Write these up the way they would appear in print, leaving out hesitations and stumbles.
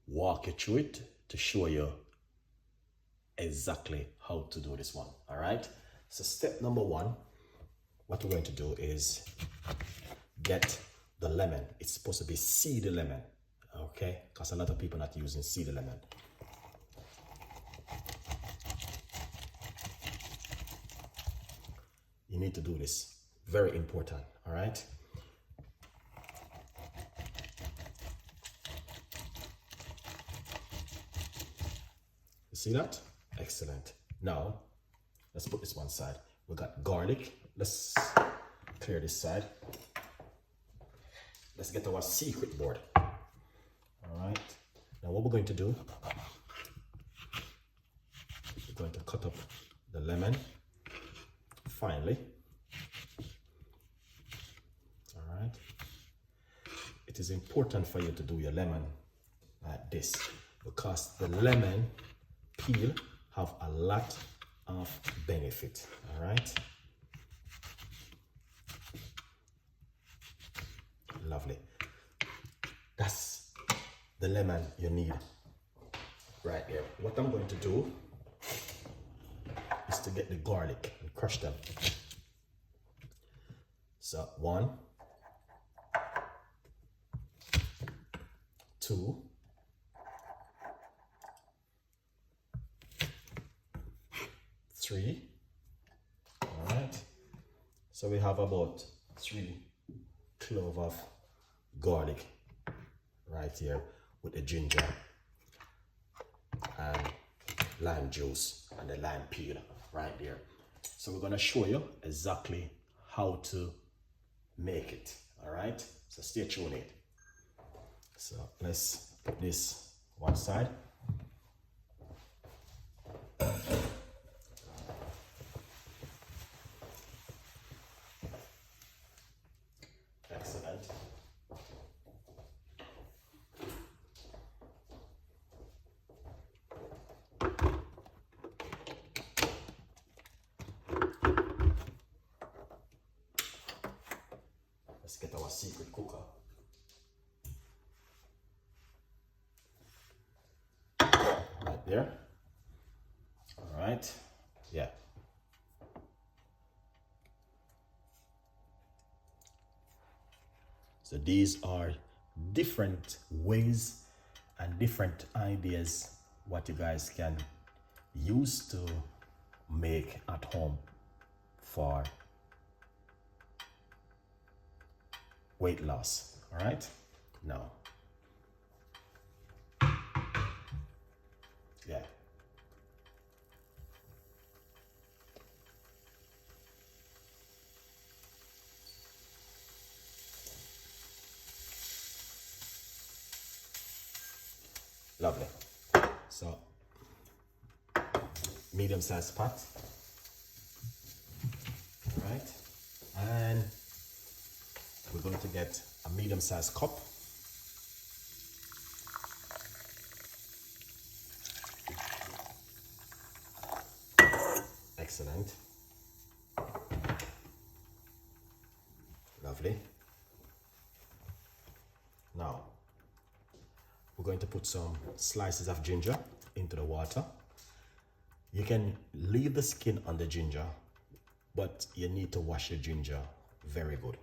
walk you through it to show you exactly how to do this one. All right. So step number one, what we're going to do is get the lemon. It's supposed to be seeded lemon, okay? Because a lot of people are not using seeded lemon. You need to do this. Very important, all right? You see that? Excellent. Now, let's put this one side. We got garlic. Let's clear this side. Let's get our secret board. All right. Now what we're going to do, we're going to cut up the lemon finely. All right. It is important for you to do your lemon like this because the lemon peel have a lot of benefit. All right. Lovely. That's the lemon you need right there. What I'm going to do is to get the garlic and crush them. So 1, 2, 3. All right. So we have about 3 cloves of garlic right here with the ginger and lime juice and the lime peel right there. So we're going to show you exactly how to make it. All right, so stay tuned in. So let's put this one side. Excellent. Let's get our secret cooker. Right there. All right. Yeah. So these are different ways and different ideas what you guys can use to make at home for weight loss. All right. Now, yeah. Lovely. So, medium-sized pot. All right. And we're going to get a medium-sized cup. Excellent. Lovely. Now, we're going to put some slices of ginger into the water. You can leave the skin on the ginger, but you need to wash your ginger very good.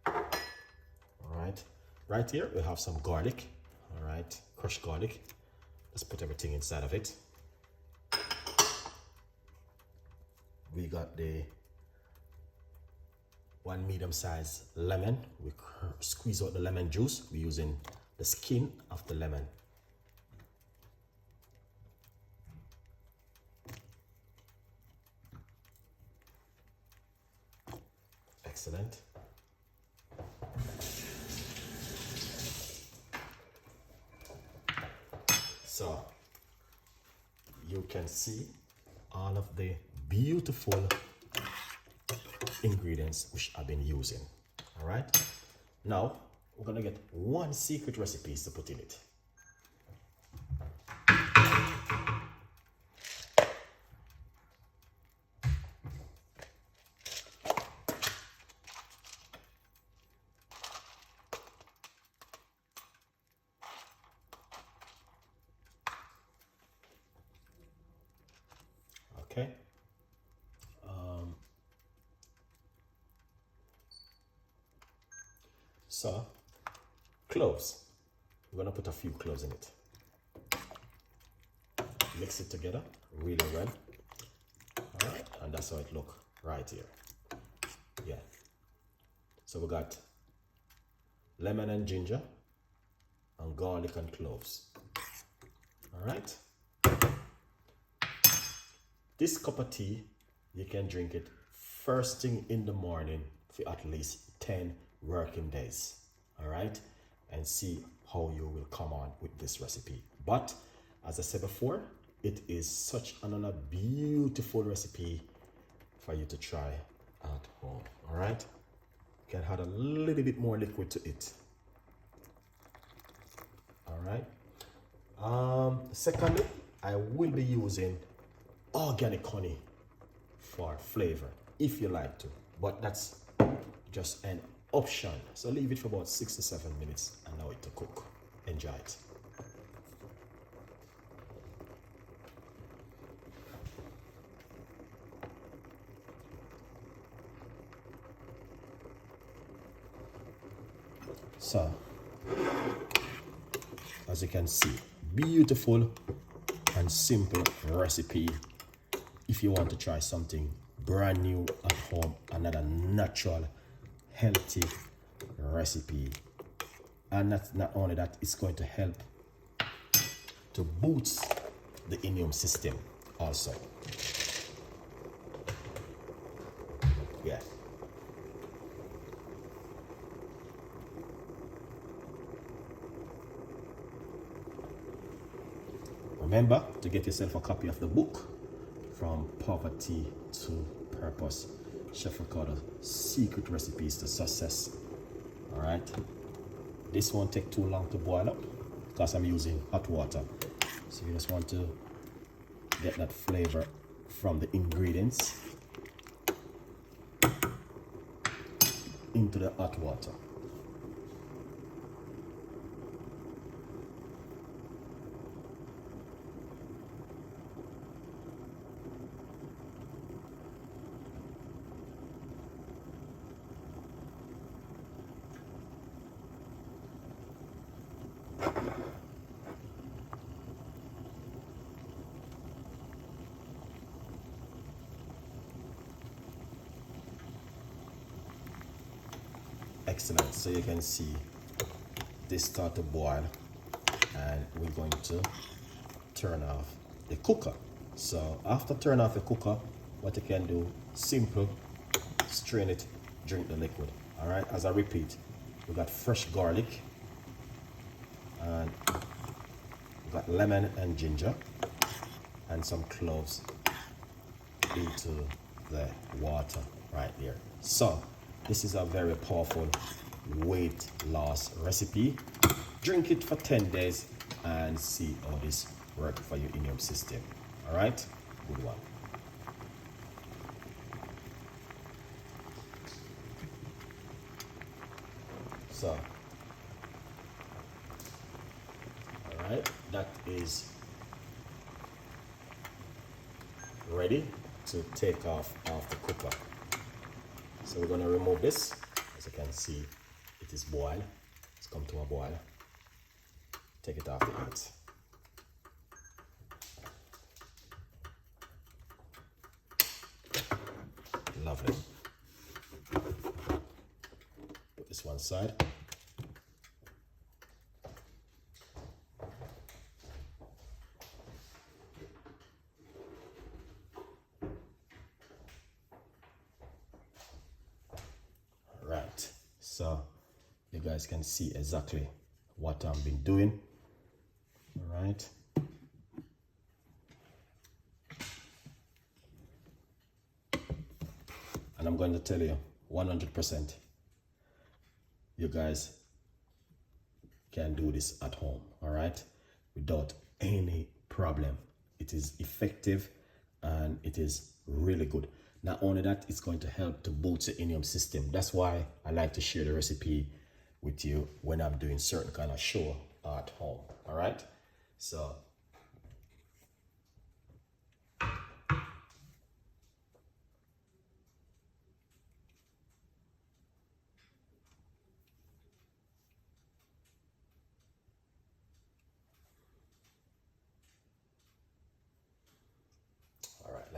All right. Right here, we have some garlic. All right. Crushed garlic. Let's put everything inside of it. We got the 1 medium-sized lemon. We squeeze out the lemon juice. We're using the skin of the lemon. Excellent. So you can see all of the beautiful ingredients which I've been using. All right. Now we're gonna get one secret recipe to put in it. Okay. So, cloves. We're gonna put a few cloves in it. Mix it together really well. All right, and that's how it look right here. Yeah. So we got lemon and ginger and garlic and cloves. All right. This cup of tea, you can drink it first thing in the morning for at least 10 working days. All right, and see how you will come on with this recipe. But as I said before, it is such another beautiful recipe for you to try at home. All right, you can add a little bit more liquid to it. All right. Secondly, I will be using organic honey for flavor if you like to, but that's just an option. So leave it for about 6 to 7 minutes and allow it to cook. Enjoy it. So, as you can see, beautiful and simple recipe if you want to try something brand new at home, another natural, healthy recipe. And that's not only that, it's going to help to boost the immune system also. Yeah. Remember to get yourself a copy of the book, From Poverty to Purpose, Chef Ricardo's Secret Recipes to Success. All right. This won't take too long to boil up because I'm using hot water. So you just want to get that flavor from the ingredients into the hot water. Excellent. So you can see this start to boil and we're going to turn off the cooker. So after turn off the cooker, what you can do, simple, strain it, drink the liquid. All right, as I repeat, we got fresh garlic and we got lemon and ginger and some cloves into the water right there. So this is a very powerful weight loss recipe. Drink it for 10 days and see how this works for your immune system. All right, good one. So, all right, that is ready to take off the cooker. So we're going to remove this. As you can see, it is boiled. It's come to a boil. Take it off the heat. Lovely. Put this one side. Right, so you guys can see exactly what I've been doing. All right. And I'm going to tell you 100%, you guys can do this at home, all right, without any problem. It is effective and it is really good. Not only that, it's going to help to boost the immune system. That's why I like to share the recipe with you when I'm doing certain kind of show at home. All right. So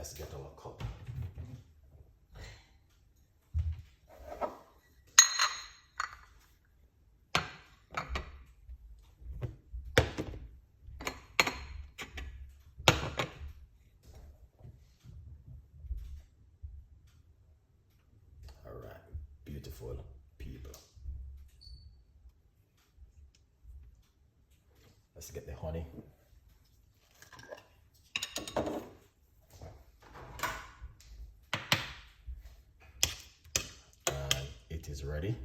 let's get our cup. All right, beautiful people. Let's get the honey. And it is ready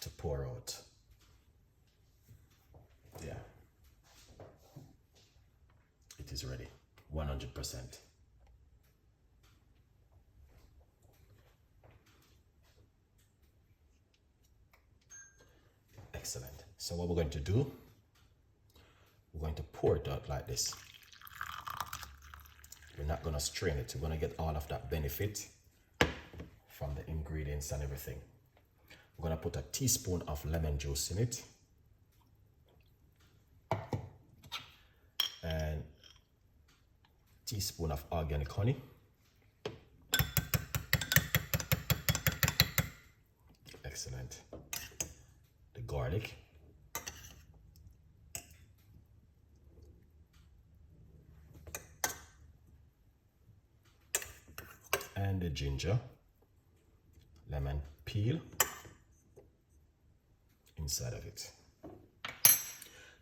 to pour out. Yeah. It is ready, 100%. Excellent. So what we're going to do, we're going to pour it out like this. We're not going to strain it. We're going to get all of that benefit from the ingredients and everything. We're going to put a teaspoon of lemon juice in it. And teaspoon of organic honey. Excellent. The garlic. And the ginger, lemon peel inside of it.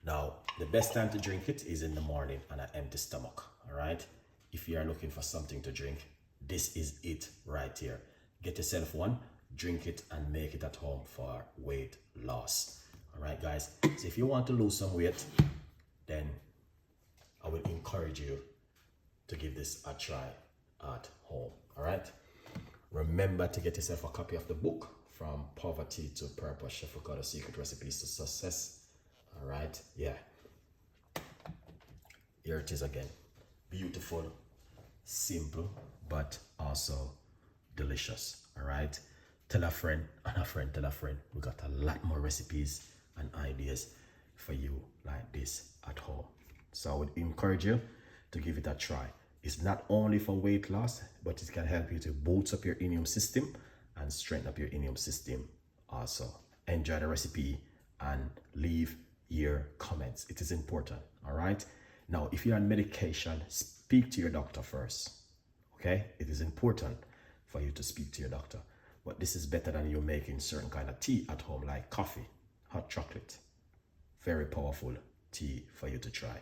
Now, the best time to drink it is in the morning on an empty stomach, all right? If you are looking for something to drink, this is it right here. Get yourself one, drink it, and make it at home for weight loss. All right, guys? So if you want to lose some weight, then I will encourage you to give this a try at home. All right, remember to get yourself a copy of the book, From Poverty to Purpose, Chef Ricardo Secret Recipes to Success. All right, yeah, here it is again. Beautiful, simple, but also delicious. All right, tell a friend and a friend tell a friend. We got a lot more recipes and ideas for you like this at home. So I would encourage you to give it a try. It's not only for weight loss, but it can help you to boost up your immune system and strengthen up your immune system also. Enjoy the recipe and leave your comments. It is important, all right? Now, if you're on medication, speak to your doctor first, okay? It is important for you to speak to your doctor. But this is better than you making certain kind of tea at home, like coffee, hot chocolate. Very powerful tea for you to try.